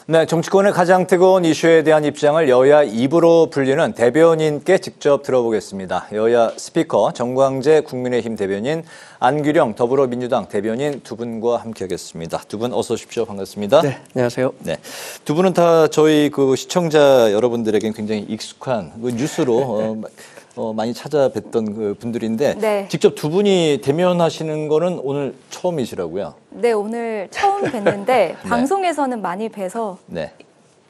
네, 정치권의 가장 뜨거운 이슈에 대한 입장을 여야 2부로 불리는 대변인께 직접 들어보겠습니다. 여야 스피커 정광재 국민의힘 대변인, 안규령 더불어민주당 대변인 두 분과 함께하겠습니다. 두 분 어서 오십시오. 반갑습니다. 네, 안녕하세요. 네, 두 분은 다 저희 시청자 여러분들에겐 굉장히 익숙한 뉴스로 많이 찾아뵀던 그 분들인데 네. 직접 두 분이 대면하시는 거는 오늘 처음이시라고요? 네, 오늘 처음 뵀는데 네. 방송에서는 많이 뵈서 네.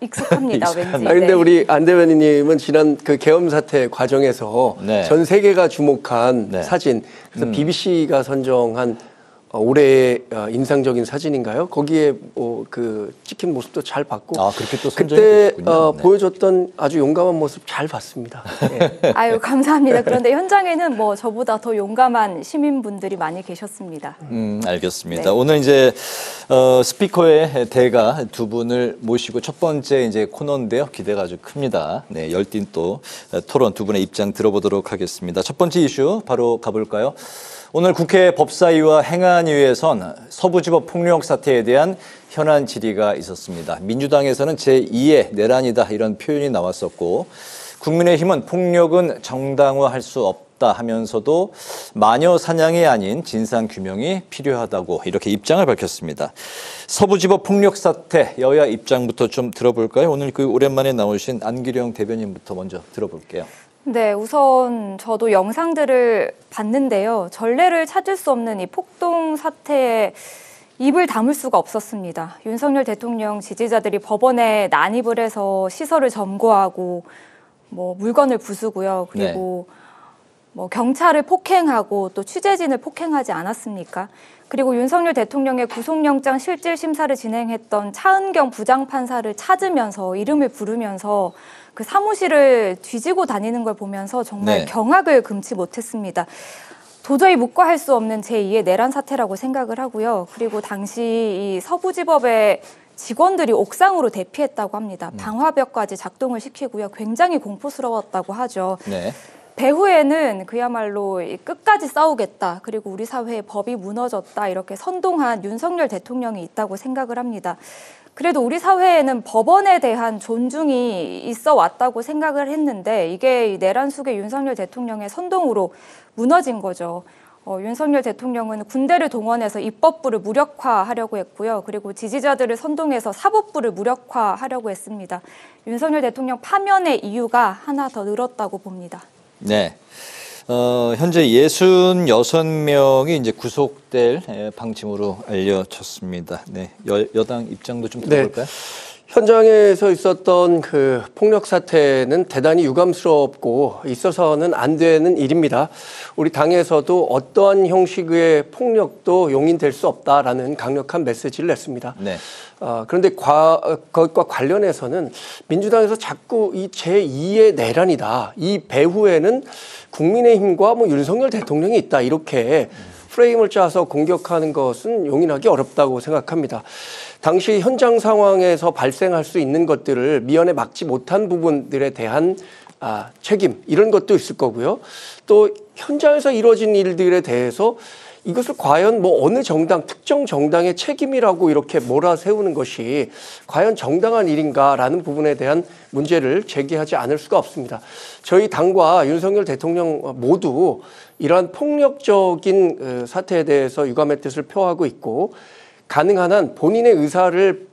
익숙합니다. 익숙합니다. 왠지. 근데 네. 우리 안 대변인님은 지난 그 계엄 사태 과정에서 네. 전 세계가 주목한 네. 사진, 그래서 BBC가 선정한 올해의 인상적인 사진인가요? 거기에 그 찍힌 모습도 잘 봤고, 그렇게 또 선정이 그때 되셨군요. 네. 보여줬던 아주 용감한 모습 잘 봤습니다. 네. 아유, 감사합니다. 그런데 현장에는 뭐 저보다 더 용감한 시민분들이 많이 계셨습니다. 알겠습니다. 네. 오늘 이제 스피커의 대가 두 분을 모시고 첫 번째 이제 코너인데요. 기대가 아주 큽니다. 네, 열띤 또 토론 두 분의 입장 들어보도록 하겠습니다. 첫 번째 이슈 바로 가볼까요? 오늘 국회 법사위와 행안위에선 서부지법 폭력 사태에 대한 현안 질의가 있었습니다. 민주당에서는 제2의 내란이다 이런 표현이 나왔었고, 국민의힘은 폭력은 정당화할 수 없다 하면서도 마녀 사냥이 아닌 진상 규명이 필요하다고 이렇게 입장을 밝혔습니다. 서부지법 폭력 사태 여야 입장부터 좀 들어볼까요? 오늘 오랜만에 나오신 안규령 대변인부터 먼저 들어볼게요. 네, 우선 저도 영상들을 봤는데요. 전례를 찾을 수 없는 이 폭동 사태에 입을 다물 수가 없었습니다. 윤석열 대통령 지지자들이 법원에 난입을 해서 시설을 점거하고 물건을 부수고요. 그리고 경찰을 폭행하고 또 취재진을 폭행하지 않았습니까? 그리고 윤석열 대통령의 구속영장 실질 심사를 진행했던 차은경 부장판사를 찾으면서 이름을 부르면서 그 사무실을 뒤지고 다니는 걸 보면서 정말 경악을 금치 못했습니다. 도저히 묵과할 수 없는 제2의 내란 사태라고 생각을 하고요. 그리고 당시 이 서부지법의 직원들이 옥상으로 대피했다고 합니다. 방화벽까지 작동을 시키고요. 굉장히 공포스러웠다고 하죠. 네. 배후에는 그야말로 끝까지 싸우겠다. 그리고 우리 사회의 법이 무너졌다. 이렇게 선동한 윤석열 대통령이 있다고 생각을 합니다. 그래도 우리 사회에는 법원에 대한 존중이 있어 왔다고 생각을 했는데 이게 이 내란 속의 윤석열 대통령의 선동으로 무너진 거죠. 윤석열 대통령은 군대를 동원해서 입법부를 무력화하려고 했고요. 그리고 지지자들을 선동해서 사법부를 무력화하려고 했습니다. 윤석열 대통령 파면의 이유가 하나 더 늘었다고 봅니다. 네. 현재 66명이 이제 구속될 방침으로 알려졌습니다. 네. 여당 입장도 좀 들어볼까요? 네. 현장에서 있었던 그 폭력 사태는 대단히 유감스럽고 있어서는 안 되는 일입니다. 우리 당에서도 어떠한 형식의 폭력도 용인될 수 없다라는 강력한 메시지를 냈습니다. 네. 그런데 그것과 관련해서는 민주당에서 자꾸 이 제2의 내란이다. 이 배후에는 국민의힘과 윤석열 대통령이 있다. 이렇게 프레임을 짜서 공격하는 것은 용인하기 어렵다고 생각합니다. 당시 현장 상황에서 발생할 수 있는 것들을 미연에 막지 못한 부분들에 대한 책임 이런 것도 있을 거고요. 또 현장에서 이루어진 일들에 대해서 이것을 과연 어느 정당, 특정 정당의 책임이라고 이렇게 몰아세우는 것이 과연 정당한 일인가라는 부분에 대한 문제를 제기하지 않을 수가 없습니다. 저희 당과 윤석열 대통령 모두 이러한 폭력적인 사태에 대해서 유감의 뜻을 표하고 있고 가능한 한 본인의 의사를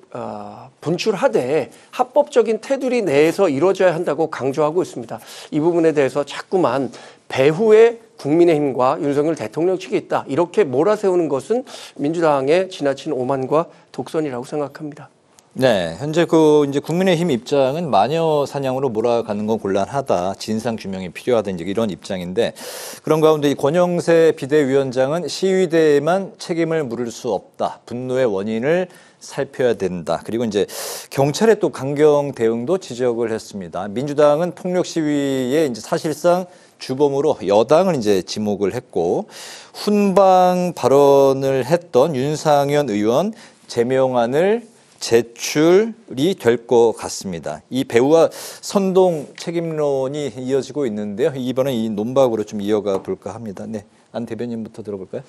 분출하되 합법적인 테두리 내에서 이루어져야 한다고 강조하고 있습니다. 이 부분에 대해서 자꾸만 배후에 국민의힘과 윤석열 대통령 측이 있다. 이렇게 몰아세우는 것은 민주당의 지나친 오만과 독선이라고 생각합니다. 네, 현재 이제 국민의힘 입장은 마녀 사냥으로 몰아가는 건 곤란하다, 진상 규명이 필요하다 이제 이런 입장인데, 그런 가운데 이 권영세 비대위원장은 시위대에만 책임을 물을 수 없다, 분노의 원인을 살펴야 된다. 그리고 이제 경찰의 또 강경 대응도 지적을 했습니다. 민주당은 폭력 시위에 이제 사실상 주범으로 여당을 이제 지목을 했고, 훈방 발언을 했던 윤상현 의원 제명안을 제출이 될 것 같습니다. 이 배후와 선동 책임론이 이어지고 있는데요. 이번엔 이 논박으로 좀 이어가 볼까 합니다. 네, 안 대변인부터 들어볼까요?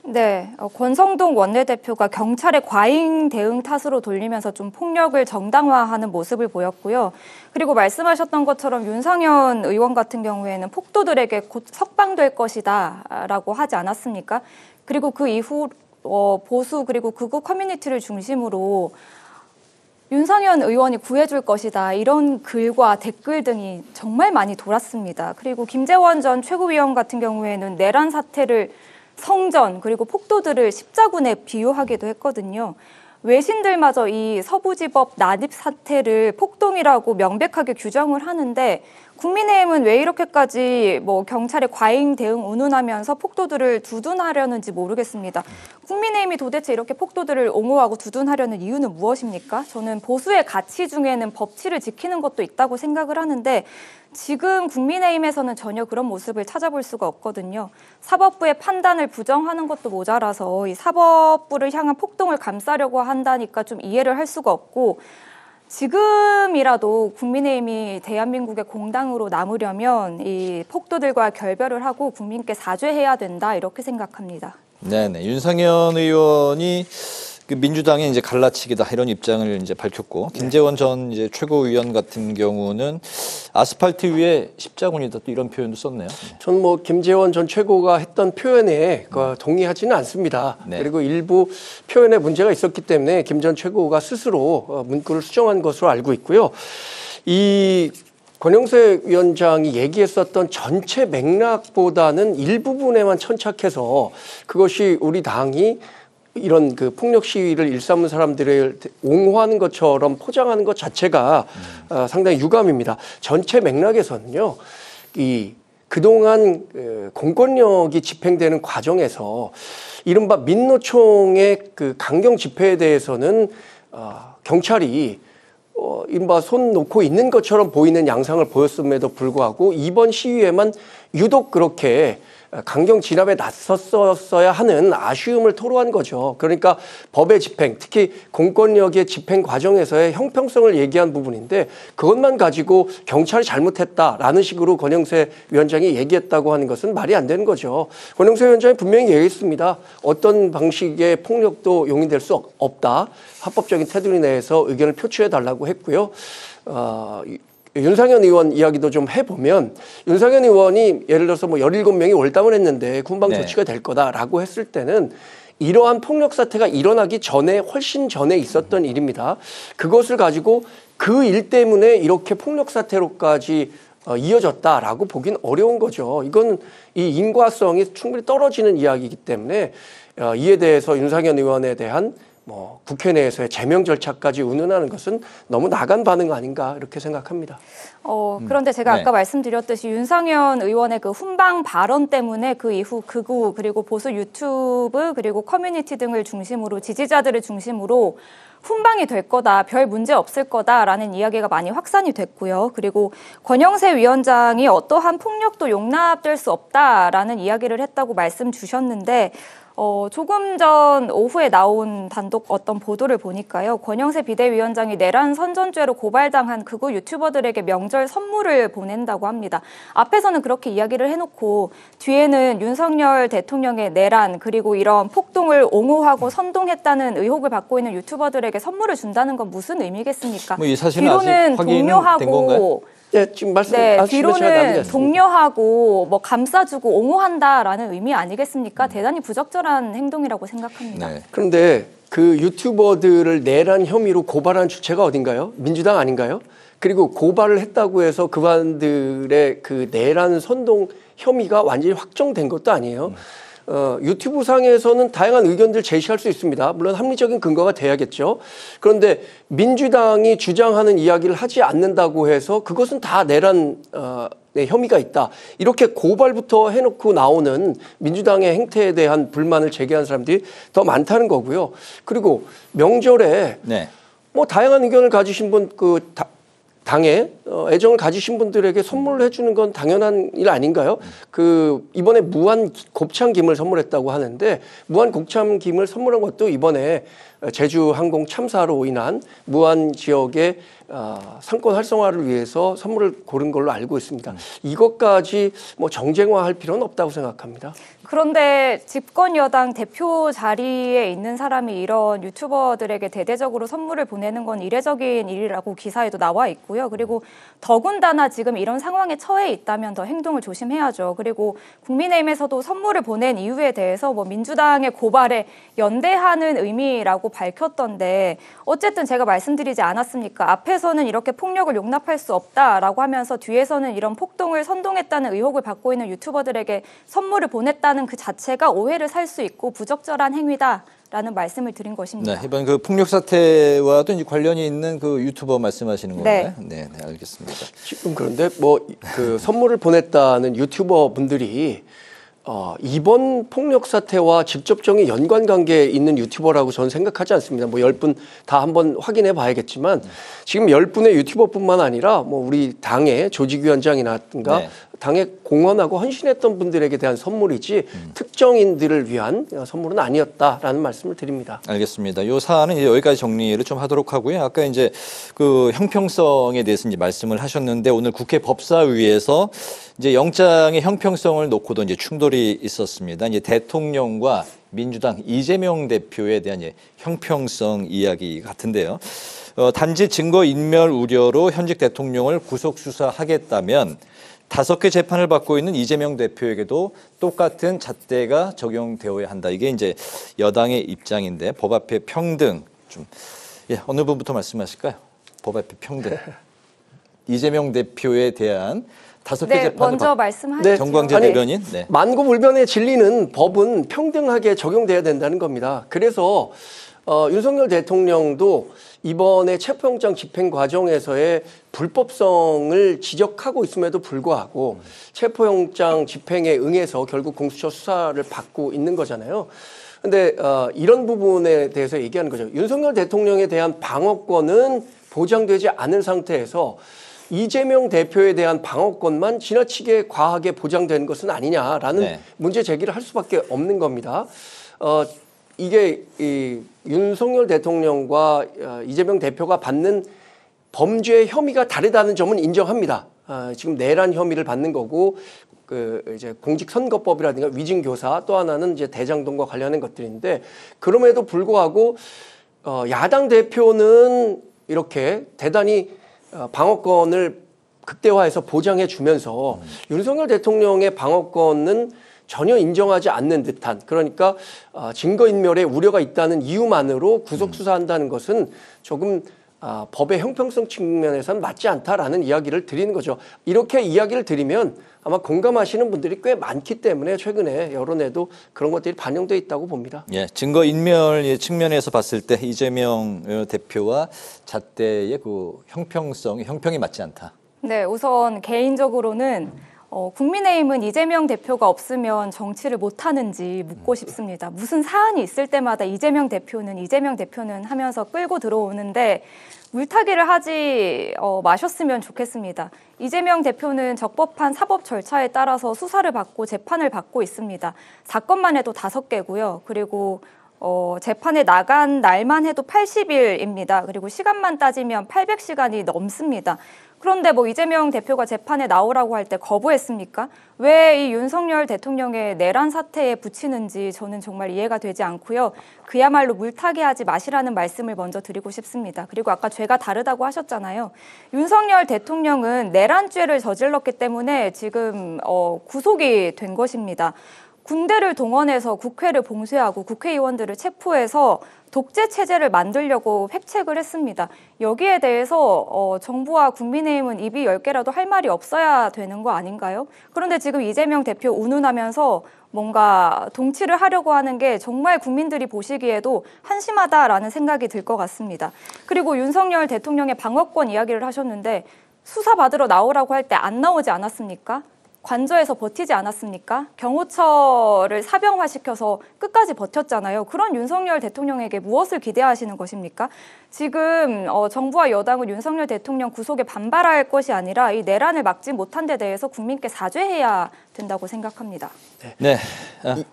네, 권성동 원내대표가 경찰의 과잉 대응 탓으로 돌리면서 좀 폭력을 정당화하는 모습을 보였고요. 그리고 말씀하셨던 것처럼 윤상현 의원 같은 경우에는 폭도들에게 곧 석방될 것이다 라고 하지 않았습니까? 그리고 그 이후 보수 그리고 극우 커뮤니티를 중심으로 윤상현 의원이 구해줄 것이다 이런 글과 댓글 등이 정말 많이 돌았습니다. 그리고 김재원 전 최고위원 같은 경우에는 내란 사태를 성전 그리고 폭도들을 십자군에 비유하기도 했거든요. 외신들마저 이 서부지법 난입 사태를 폭동이라고 명백하게 규정을 하는데 국민의힘은 왜 이렇게까지 경찰의 과잉 대응 운운하면서 폭도들을 두둔하려는지 모르겠습니다. 국민의힘이 도대체 이렇게 폭도들을 옹호하고 두둔하려는 이유는 무엇입니까? 저는 보수의 가치 중에는 법치를 지키는 것도 있다고 생각을 하는데 지금 국민의힘에서는 전혀 그런 모습을 찾아볼 수가 없거든요. 사법부의 판단을 부정하는 것도 모자라서 이 사법부를 향한 폭동을 감싸려고 한다니까 좀 이해를 할 수가 없고 지금이라도 국민의힘이 대한민국의 공당으로 남으려면 이 폭도들과 결별을 하고 국민께 사죄해야 된다 이렇게 생각합니다. 네네. 윤상현 의원이 그 민주당의 이제 갈라치기다 이런 입장을 이제 밝혔고 김재원 전 이제 최고위원 같은 경우는 아스팔트 위에 십자군이다 또 이런 표현도 썼네요. 저는 김재원 전 최고가 했던 표현에 동의하지는 않습니다. 네. 그리고 일부 표현에 문제가 있었기 때문에 김 전 최고가 스스로 문구를 수정한 것으로 알고 있고요. 이 권영세 위원장이 얘기했었던 전체 맥락보다는 일부분에만 천착해서 그것이 우리 당이 이런 그 폭력 시위를 일삼은 사람들을 옹호하는 것처럼 포장하는 것 자체가 상당히 유감입니다. 전체 맥락에서는요, 그동안 공권력이 집행되는 과정에서 이른바 민노총의 그 강경 집회에 대해서는 경찰이 이른바 손 놓고 있는 것처럼 보이는 양상을 보였음에도 불구하고 이번 시위에만 유독 그렇게 강경 진압에 나섰어야 하는 아쉬움을 토로한 거죠. 그러니까 법의 집행, 특히 공권력의 집행 과정에서의 형평성을 얘기한 부분인데 그것만 가지고 경찰이 잘못했다라는 식으로 권영세 위원장이 얘기했다고 하는 것은 말이 안 되는 거죠. 권영세 위원장이 분명히 얘기했습니다. 어떤 방식의 폭력도 용인될 수 없다. 합법적인 테두리 내에서 의견을 표출해달라고 했고요. 윤상현 의원 이야기도 좀 해보면 윤상현 의원이 예를 들어서 17명이 월담을 했는데 군방 조치가 될 거다라고 했을 때는 이러한 폭력 사태가 일어나기 전에 훨씬 전에 있었던 일입니다. 그것을 가지고 그 일 때문에 이렇게 폭력 사태로까지 이어졌다라고 보긴 어려운 거죠. 이건 이 인과성이 충분히 떨어지는 이야기이기 때문에 이에 대해서 윤상현 의원에 대한 국회 내에서의 제명 절차까지 운운하는 것은 너무 나간 반응 아닌가 이렇게 생각합니다. 그런데 제가 아까 말씀드렸듯이 윤상현 의원의 그 훈방 발언 때문에 그 이후 극우 그리고 보수 유튜브 그리고 커뮤니티 등을 중심으로 지지자들을 중심으로 훈방이 될 거다, 별 문제 없을 거다라는 이야기가 많이 확산이 됐고요. 그리고 권영세 위원장이 어떠한 폭력도 용납될 수 없다라는 이야기를 했다고 말씀 주셨는데 조금 전 오후에 나온 단독 어떤 보도를 보니까요. 권영세 비대위원장이 내란 선전죄로 고발당한 극우 유튜버들에게 명절 선물을 보낸다고 합니다. 앞에서는 그렇게 이야기를 해놓고 뒤에는 윤석열 대통령의 내란 그리고 이런 폭동을 옹호하고 선동했다는 의혹을 받고 있는 유튜버들에게 선물을 준다는 건 무슨 의미겠습니까? 이 사실은 뒤로는 아직 확인은 된 건가요? 동료하고 네, 지금 말씀하시면 뒤로는 독려하고 감싸주고 옹호한다라는 의미 아니겠습니까? 대단히 부적절한 행동이라고 생각합니다. 네. 그런데 그 유튜버들을 내란 혐의로 고발한 주체가 어딘가요? 민주당 아닌가요? 그리고 고발을 했다고 해서 그분들의 그 내란 선동 혐의가 완전히 확정된 것도 아니에요. 유튜브 상에서는 다양한 의견들 제시할 수 있습니다. 물론 합리적인 근거가 돼야겠죠. 그런데 민주당이 주장하는 이야기를 하지 않는다고 해서 그것은 다 내란 혐의가 있다. 이렇게 고발부터 해놓고 나오는 민주당의 행태에 대한 불만을 제기한 사람들이 더 많다는 거고요. 그리고 명절에 다양한 의견을 가지신 분, 당에 애정을 가지신 분들에게 선물을 해주는 건 당연한 일 아닌가요? 이번에 무한 곱창 김을 선물했다고 하는데 무한 곱창 김을 선물한 것도 이번에 제주 항공 참사로 인한 무안 지역의 상권 활성화를 위해서 선물을 고른 걸로 알고 있습니다. 이것까지 정쟁화할 필요는 없다고 생각합니다. 그런데 집권 여당 대표 자리에 있는 사람이 이런 유튜버들에게 대대적으로 선물을 보내는 건 이례적인 일이라고 기사에도 나와 있고요. 그리고 더군다나 지금 이런 상황에 처해 있다면 더 행동을 조심해야죠. 그리고 국민의힘에서도 선물을 보낸 이유에 대해서 뭐 민주당의 고발에 연대하는 의미라고 밝혔던데 어쨌든 제가 말씀드리지 않았습니까? 앞에서는 이렇게 폭력을 용납할 수 없다라고 하면서 뒤에서는 이런 폭동을 선동했다는 의혹을 받고 있는 유튜버들에게 선물을 보냈다는 그 자체가 오해를 살 수 있고 부적절한 행위다라는 말씀을 드린 것입니다. 네, 이번 그 폭력 사태와도 이제 관련이 있는 그 유튜버 말씀하시는 건가요? 네, 네, 알겠습니다. 지금 그런데 뭐 그 선물을 보냈다는 유튜버 분들이 이번 폭력 사태와 직접적인 연관 관계에 있는 유튜버라고 저는 생각하지 않습니다. 뭐 10분 다 한번 확인해 봐야겠지만 지금 10분의 유튜버뿐만 아니라 뭐 우리 당의 조직위원장이라든가 네. 당에 공헌하고 헌신했던 분들에게 대한 선물이지 특정인들을 위한 선물은 아니었다라는 말씀을 드립니다. 알겠습니다. 이 사안은 이제 여기까지 정리를 좀 하도록 하고요. 아까 이제 그 형평성에 대해서 이제 말씀을 하셨는데 오늘 국회 법사위에서 이제 영장의 형평성을 놓고도 이제 충돌이 있었습니다. 이제 대통령과 민주당 이재명 대표에 대한 이제 형평성 이야기 같은데요. 단지 증거 인멸 우려로 현직 대통령을 구속 수사하겠다면 5개 재판을 받고 있는 이재명 대표에게도 똑같은 잣대가 적용되어야 한다. 이게 이제 여당의 입장인데 법 앞에 평등 좀 어느 부분부터 말씀하실까요? 법 앞에 평등. 이재명 대표에 대한 5개 재판을 먼저 말씀하시죠. 네. 정광재 대변인. 네. 만고불변의 진리는 법은 평등하게 적용돼야 된다는 겁니다. 그래서 윤석열 대통령도 이번에 체포영장 집행 과정에서의 불법성을 지적하고 있음에도 불구하고 체포영장 집행에 응해서 결국 공수처 수사를 받고 있는 거잖아요. 근데 이런 부분에 대해서 얘기하는 거죠. 윤석열 대통령에 대한 방어권은 보장되지 않은 상태에서 이재명 대표에 대한 방어권만 지나치게 과하게 보장되는 것은 아니냐라는 네. 문제 제기를 할 수밖에 없는 겁니다. 이게 윤석열 대통령과 이재명 대표가 받는 범죄 혐의가 다르다는 점은 인정합니다. 지금 내란 혐의를 받는 거고 이제 공직선거법이라든가 위증교사 또 하나는 이제 대장동과 관련된 것들인데 그럼에도 불구하고 야당 대표는 이렇게 대단히 방어권을 극대화해서 보장해 주면서 윤석열 대통령의 방어권은 전혀 인정하지 않는 듯한 그러니까 증거인멸에 우려가 있다는 이유만으로 구속수사한다는 것은 조금 법의 형평성 측면에서는 맞지 않다라는 이야기를 드리는 거죠. 이렇게 이야기를 드리면 아마 공감하시는 분들이 꽤 많기 때문에 최근에 여론에도 그런 것들이 반영돼 있다고 봅니다. 예, 증거인멸 측면에서 봤을 때 이재명 대표와 잣대의 그 형평이 맞지 않다. 네, 우선 개인적으로는 국민의힘은 이재명 대표가 없으면 정치를 못하는지 묻고 싶습니다. 무슨 사안이 있을 때마다 이재명 대표는 하면서 끌고 들어오는데 물타기를 하지 마셨으면 좋겠습니다. 이재명 대표는 적법한 사법 절차에 따라서 수사를 받고 재판을 받고 있습니다. 사건만 해도 5개고요. 그리고 재판에 나간 날만 해도 80일입니다. 그리고 시간만 따지면 800시간이 넘습니다. 그런데 뭐 이재명 대표가 재판에 나오라고 할 때 거부했습니까? 왜 이 윤석열 대통령의 내란 사태에 붙이는지 저는 정말 이해가 되지 않고요. 그야말로 물타기하지 마시라는 말씀을 먼저 드리고 싶습니다. 그리고 아까 죄가 다르다고 하셨잖아요. 윤석열 대통령은 내란죄를 저질렀기 때문에 지금 구속이 된 것입니다. 군대를 동원해서 국회를 봉쇄하고 국회의원들을 체포해서 독재 체제를 만들려고 획책을 했습니다. 여기에 대해서 정부와 국민의힘은 입이 10개라도 할 말이 없어야 되는 거 아닌가요? 그런데 지금 이재명 대표 운운하면서 뭔가 동치를 하려고 하는 게 정말 국민들이 보시기에도 한심하다라는 생각이 들 것 같습니다. 그리고 윤석열 대통령의 방어권 이야기를 하셨는데 수사받으러 나오라고 할 때 안 나오지 않았습니까? 관저에서 버티지 않았습니까? 경호처를 사병화시켜서 끝까지 버텼잖아요. 그런 윤석열 대통령에게 무엇을 기대하시는 것입니까? 지금 정부와 여당은 윤석열 대통령 구속에 반발할 것이 아니라 이 내란을 막지 못한 데 대해서 국민께 사죄해야 된다고 생각합니다. 네.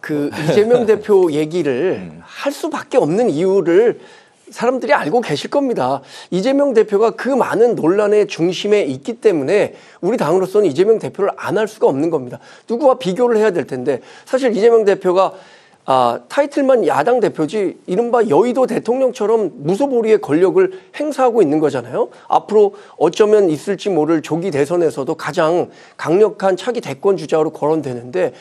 그 이재명 대표 얘기를 할 수밖에 없는 이유를 사람들이 알고 계실 겁니다. 이재명 대표가 그 많은 논란의 중심에 있기 때문에 우리 당으로서는 이재명 대표를 안 할 수가 없는 겁니다. 누구와 비교를 해야 될 텐데 사실 이재명 대표가 타이틀만 야당 대표지 이른바 여의도 대통령처럼 무소불위의 권력을 행사하고 있는 거잖아요. 앞으로 어쩌면 있을지 모를 조기 대선에서도 가장 강력한 차기 대권 주자로 거론되는데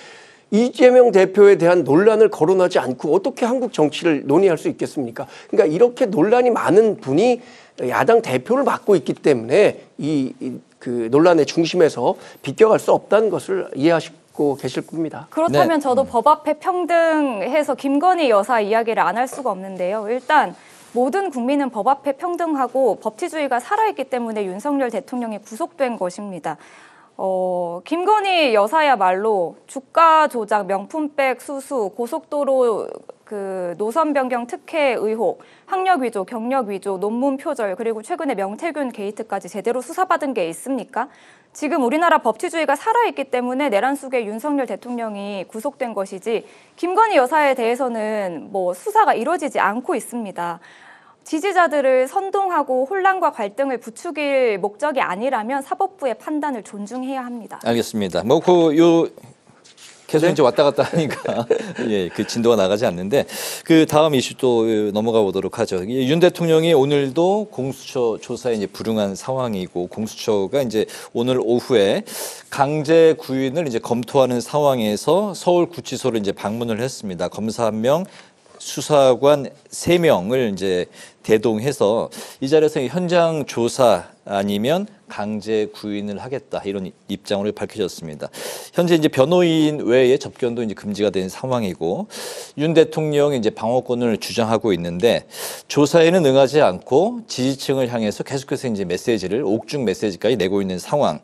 이재명 대표에 대한 논란을 거론하지 않고 어떻게 한국 정치를 논의할 수 있겠습니까? 그러니까 이렇게 논란이 많은 분이 야당 대표를 맡고 있기 때문에 그 논란의 중심에서 비껴갈 수 없다는 것을 이해하시고 계실 겁니다. 그렇다면 저도 법 앞에 평등해서 김건희 여사 이야기를 안 할 수가 없는데요. 일단 모든 국민은 법 앞에 평등하고 법치주의가 살아있기 때문에 윤석열 대통령이 구속된 것입니다. 김건희 여사야말로 주가 조작, 명품백 수수, 고속도로 그 노선 변경 특혜 의혹, 학력 위조, 경력 위조, 논문 표절, 그리고 최근에 명태균 게이트까지 제대로 수사받은 게 있습니까? 지금 우리나라 법치주의가 살아있기 때문에 내란 속에 윤석열 대통령이 구속된 것이지 김건희 여사에 대해서는 뭐 수사가 이루어지지 않고 있습니다. 지지자들을 선동하고 혼란과 갈등을 부추길 목적이 아니라면 사법부의 판단을 존중해야 합니다. 알겠습니다. 계속 이제 왔다 갔다 하니까 예, 그 진도가 나가지 않는데 그 다음 이슈 또 넘어가 보도록 하죠. 윤 대통령이 오늘도 공수처 조사에 이제 불응한 상황이고 공수처가 이제 오늘 오후에 강제 구인을 이제 검토하는 상황에서 서울구치소를 이제 방문을 했습니다. 검사 1명, 수사관 3명을 이제 대동해서 이 자리에서 현장 조사 아니면 강제 구인을 하겠다 이런 입장을 밝히셨습니다. 현재 이제 변호인 외에 접견도 이제 금지가 된 상황이고 윤 대통령이 이제 방어권을 주장하고 있는데 조사에는 응하지 않고 지지층을 향해서 계속해서 이제 메시지를 옥중 메시지까지 내고 있는 상황.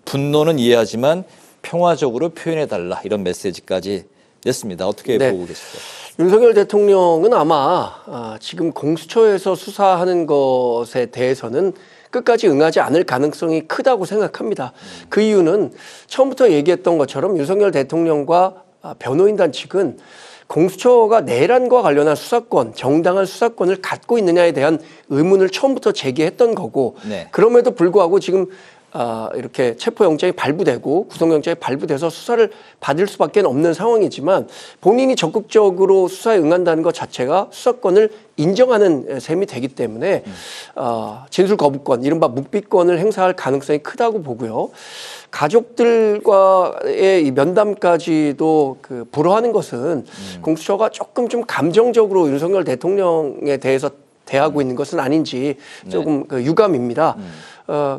분노는 이해하지만 평화적으로 표현해 달라 이런 메시지까지 냈습니다. 어떻게 보고 계실까요? 윤석열 대통령은 아마 지금 공수처에서 수사하는 것에 대해서는 끝까지 응하지 않을 가능성이 크다고 생각합니다. 그 이유는 처음부터 얘기했던 것처럼 윤석열 대통령과 변호인단 측은 공수처가 내란과 관련한 수사권, 정당한 수사권을 갖고 있느냐에 대한 의문을 처음부터 제기했던 거고 그럼에도 불구하고 지금 이렇게 체포영장이 발부되고 구속영장이 발부돼서 수사를 받을 수밖에 없는 상황이지만 본인이 적극적으로 수사에 응한다는 것 자체가 수사권을 인정하는 셈이 되기 때문에 진술 거부권, 이른바 묵비권을 행사할 가능성이 크다고 보고요. 가족들과의 이 면담까지도 불허하는 것은 공수처가 조금 좀 감정적으로 윤석열 대통령에 대해서 대하고 있는 것은 아닌지 조금 유감입니다.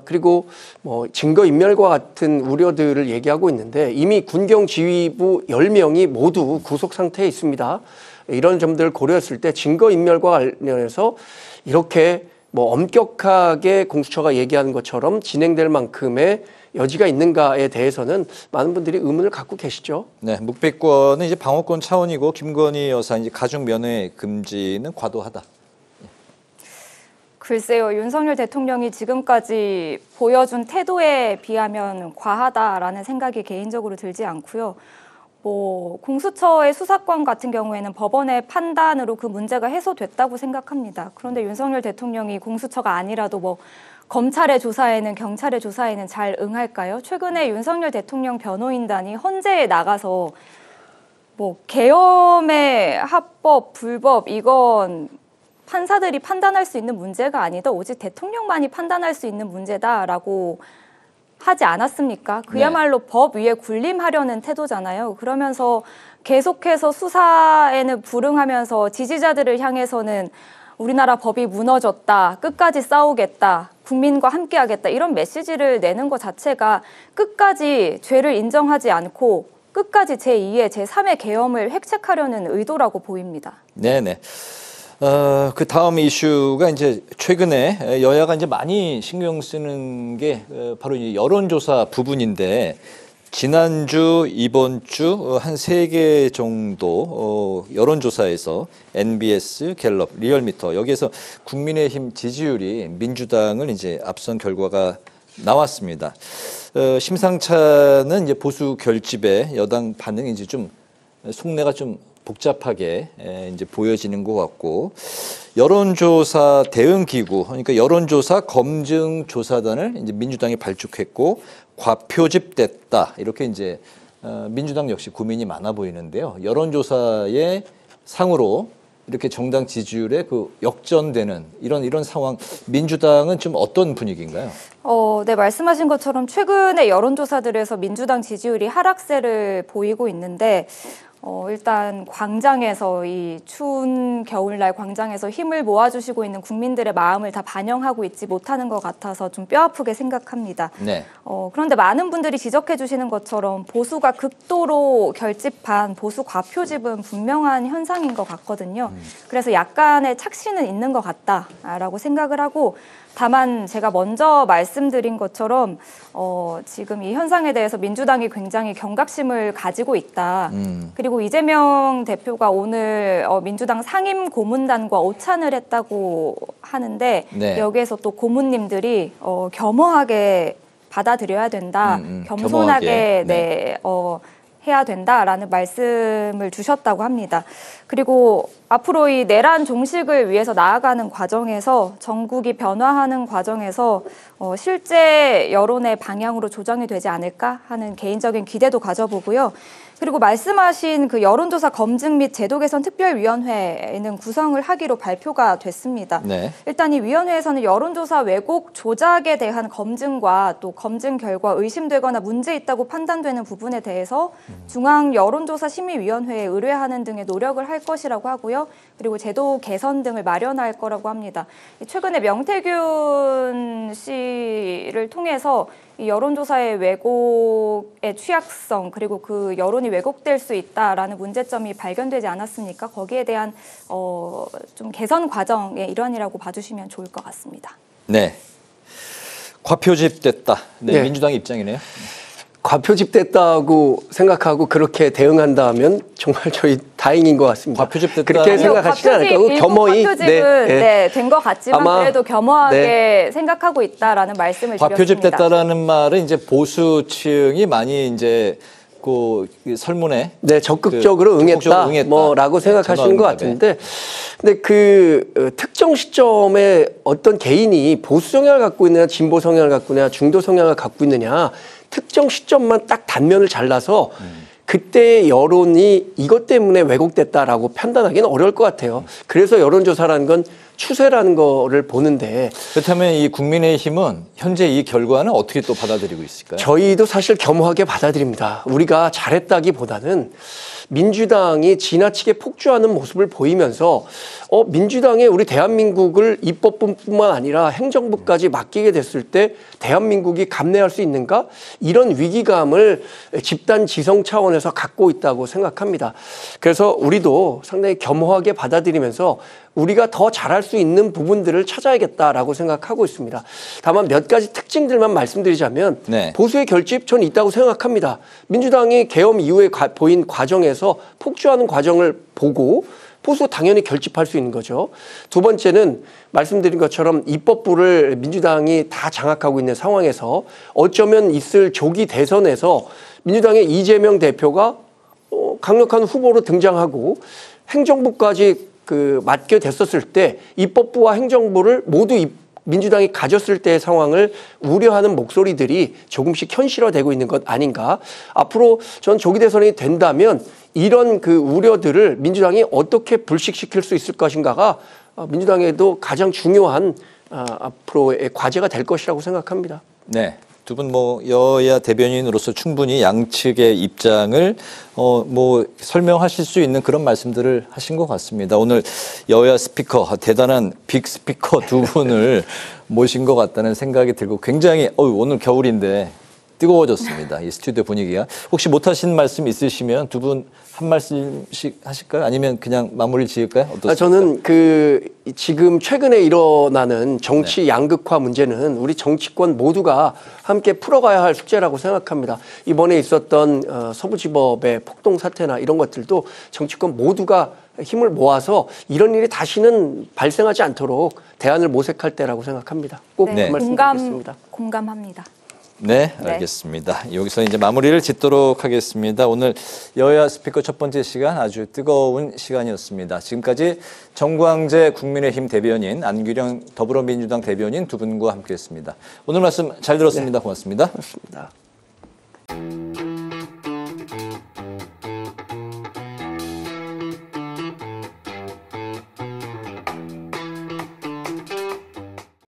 그리고 뭐 증거인멸과 같은 우려들을 얘기하고 있는데 이미 군경지휘부 10명이 모두 구속 상태에 있습니다. 이런 점들을 고려했을 때 증거인멸과 관련해서 이렇게 뭐 엄격하게 공수처가 얘기하는 것처럼 진행될 만큼의 여지가 있는가에 대해서는 많은 분들이 의문을 갖고 계시죠. 네, 묵비권은 이제 방어권 차원이고 김건희 여사 이제 가중 면회 금지는 과도하다. 글쎄요, 윤석열 대통령이 지금까지 보여준 태도에 비하면 과하다라는 생각이 개인적으로 들지 않고요. 뭐 공수처의 수사권 같은 경우에는 법원의 판단으로 그 문제가 해소됐다고 생각합니다. 그런데 윤석열 대통령이 공수처가 아니라도 뭐 검찰의 조사에는 경찰의 조사에는 잘 응할까요? 최근에 윤석열 대통령 변호인단이 헌재에 나가서 뭐 계엄의 합법, 불법 이건 판사들이 판단할 수 있는 문제가 아니다. 오직 대통령만이 판단할 수 있는 문제다라고 하지 않았습니까? 그야말로 법 위에 군림하려는 태도잖아요. 그러면서 계속해서 수사에는 불응하면서 지지자들을 향해서는 우리나라 법이 무너졌다. 끝까지 싸우겠다. 국민과 함께하겠다. 이런 메시지를 내는 것 자체가 끝까지 죄를 인정하지 않고 끝까지 제2의 제3의 계엄을 획책하려는 의도라고 보입니다. 네네. 그 다음 이슈가 이제 최근에 여야가 이제 많이 신경 쓰는 게 바로 이 여론조사 부분인데 지난주, 이번 주 한 3개 정도 여론조사에서 NBS, 갤럽, 리얼미터 여기에서 국민의힘 지지율이 민주당을 이제 앞선 결과가 나왔습니다. 심상찮은 이제 보수 결집에 여당 반응이 이제 좀 속내가 좀 복잡하게 이제 보여지는 것 같고 여론조사 대응기구 그러니까 여론조사 검증조사단을 이제 민주당이 발족했고 과표집됐다 이렇게 이제 민주당 역시 고민이 많아 보이는데요. 여론조사의 상으로 이렇게 정당 지지율에 그 역전되는 이런 상황 민주당은 좀 어떤 분위기인가요? 네, 말씀하신 것처럼 최근의 여론조사들에서 민주당 지지율이 하락세를 보이고 있는데 일단 광장에서 이 추운 겨울날 광장에서 힘을 모아주시고 있는 국민들의 마음을 다 반영하고 있지 못하는 것 같아서 좀 뼈아프게 생각합니다. 네. 그런데 많은 분들이 지적해 주시는 것처럼 보수가 극도로 결집한 보수 과표집은 분명한 현상인 것 같거든요. 그래서 약간의 착시는 있는 것 같다라고 생각을 하고 다만 제가 먼저 말씀드린 것처럼 지금 이 현상에 대해서 민주당이 굉장히 경각심을 가지고 있다. 그리고 이재명 대표가 오늘 민주당 상임 고문단과 오찬을 했다고 하는데 네. 여기에서 또 고문님들이 겸허하게 받아들여야 된다. 겸손하게 네. 해야 된다라는 말씀을 주셨다고 합니다. 그리고 앞으로 이 내란 종식을 위해서 나아가는 과정에서 전국이 변화하는 과정에서 실제 여론의 방향으로 조정이 되지 않을까 하는 개인적인 기대도 가져보고요. 그리고 말씀하신 그 여론조사 검증 및 제도 개선 특별위원회는 구성을 하기로 발표가 됐습니다. 네. 일단 이 위원회에서는 여론조사 왜곡 조작에 대한 검증과 또 검증 결과 의심되거나 문제 있다고 판단되는 부분에 대해서 중앙 여론조사 심의위원회에 의뢰하는 등의 노력을 할 것이라고 하고요. 그리고 제도 개선 등을 마련할 거라고 합니다. 최근에 명태균 씨를 통해서 이 여론조사의 왜곡의 취약성 그리고 그 여론이 왜곡될 수 있다라는 문제점이 발견되지 않았습니까? 거기에 대한 좀 개선 과정의 일환이라고 봐주시면 좋을 것 같습니다. 네. 과표집됐다. 네, 네. 민주당 입장이네요. 과표집됐다고 생각하고 그렇게 대응한다면 정말 저희 다행인 것 같습니다. 과표집됐다. 그렇게 생각하시지 않을까요? 겸허히 된 것 같지만 아마, 그래도 겸허하게 생각하고 있다라는 말씀을 드렸습니다. 과표집됐다라는 말은 이제 보수층이 많이 이제 그 설문에 적극적으로 응했다. 뭐라고 생각하시는 것 같은데, 근데 그 특정 시점에 어떤 개인이 보수 성향을 갖고 있느냐, 진보 성향을 갖고 있느냐, 중도 성향을 갖고 있느냐, 특정 시점만 딱 단면을 잘라서 그때 여론이 이것 때문에 왜곡됐다라고 판단하기는 어려울 것 같아요. 그래서 여론조사라는 건 추세라는 거를 보는데 그렇다면 이 국민의힘은 현재 이 결과는 어떻게 또 받아들이고 있을까요? 저희도 사실 겸허하게 받아들입니다. 우리가 잘했다기보다는 민주당이 지나치게 폭주하는 모습을 보이면서 민주당이 우리 대한민국을 입법부뿐만 아니라 행정부까지 맡기게 됐을 때 대한민국이 감내할 수 있는가? 이런 위기감을 집단 지성 차원에서 갖고 있다고 생각합니다. 그래서 우리도 상당히 겸허하게 받아들이면서 우리가 더 잘할 수 있는 부분들을 찾아야겠다라고 생각하고 있습니다. 다만 몇 가지 특징들만 말씀드리자면 보수의 결집 전 있다고 생각합니다. 민주당이 계엄 이후에 보인 과정에서 폭주하는 과정을 보고 보수가 당연히 결집할 수 있는 거죠. 두 번째는 말씀드린 것처럼 입법부를 민주당이 다 장악하고 있는 상황에서 어쩌면 있을 조기 대선에서 민주당의 이재명 대표가 강력한 후보로 등장하고 행정부까지 맡게 됐었을 때 입법부와 행정부를 모두 민주당이 가졌을 때의 상황을 우려하는 목소리들이 조금씩 현실화되고 있는 것 아닌가. 앞으로 전 조기 대선이 된다면 이런 그 우려들을 민주당이 어떻게 불식시킬 수 있을 것인가가 민주당에도 가장 중요한 앞으로의 과제가 될 것이라고 생각합니다. 네. 두 분 여야 대변인으로서 충분히 양측의 입장을 설명하실 수 있는 그런 말씀들을 하신 것 같습니다. 오늘 여야 스피커 대단한 빅 스피커 두 분을 모신 것 같다는 생각이 들고 굉장히 오늘 겨울인데 뜨거워졌습니다. 이 스튜디오 분위기가. 혹시 못하신 말씀 있으시면 두 분 한 말씀씩 하실까요? 아니면 그냥 마무리 지을까요? 어떻습니까? 저는 지금 최근에 일어나는 정치 양극화 문제는 우리 정치권 모두가 함께 풀어가야 할 숙제라고 생각합니다. 이번에 있었던 서부지법의 폭동 사태나 이런 것들도 정치권 모두가 힘을 모아서 이런 일이 다시는 발생하지 않도록 대안을 모색할 때라고 생각합니다. 꼭 그 말씀 드리겠습니다. 공감합니다. 네, 알겠습니다. 여기서 이제 마무리를 짓도록 하겠습니다. 오늘 여야 스피커 첫 번째 시간 아주 뜨거운 시간이었습니다. 지금까지 정광재 국민의힘 대변인, 안규령 더불어민주당 대변인 두 분과 함께했습니다. 오늘 말씀 잘 들었습니다. 고맙습니다. 고맙습니다.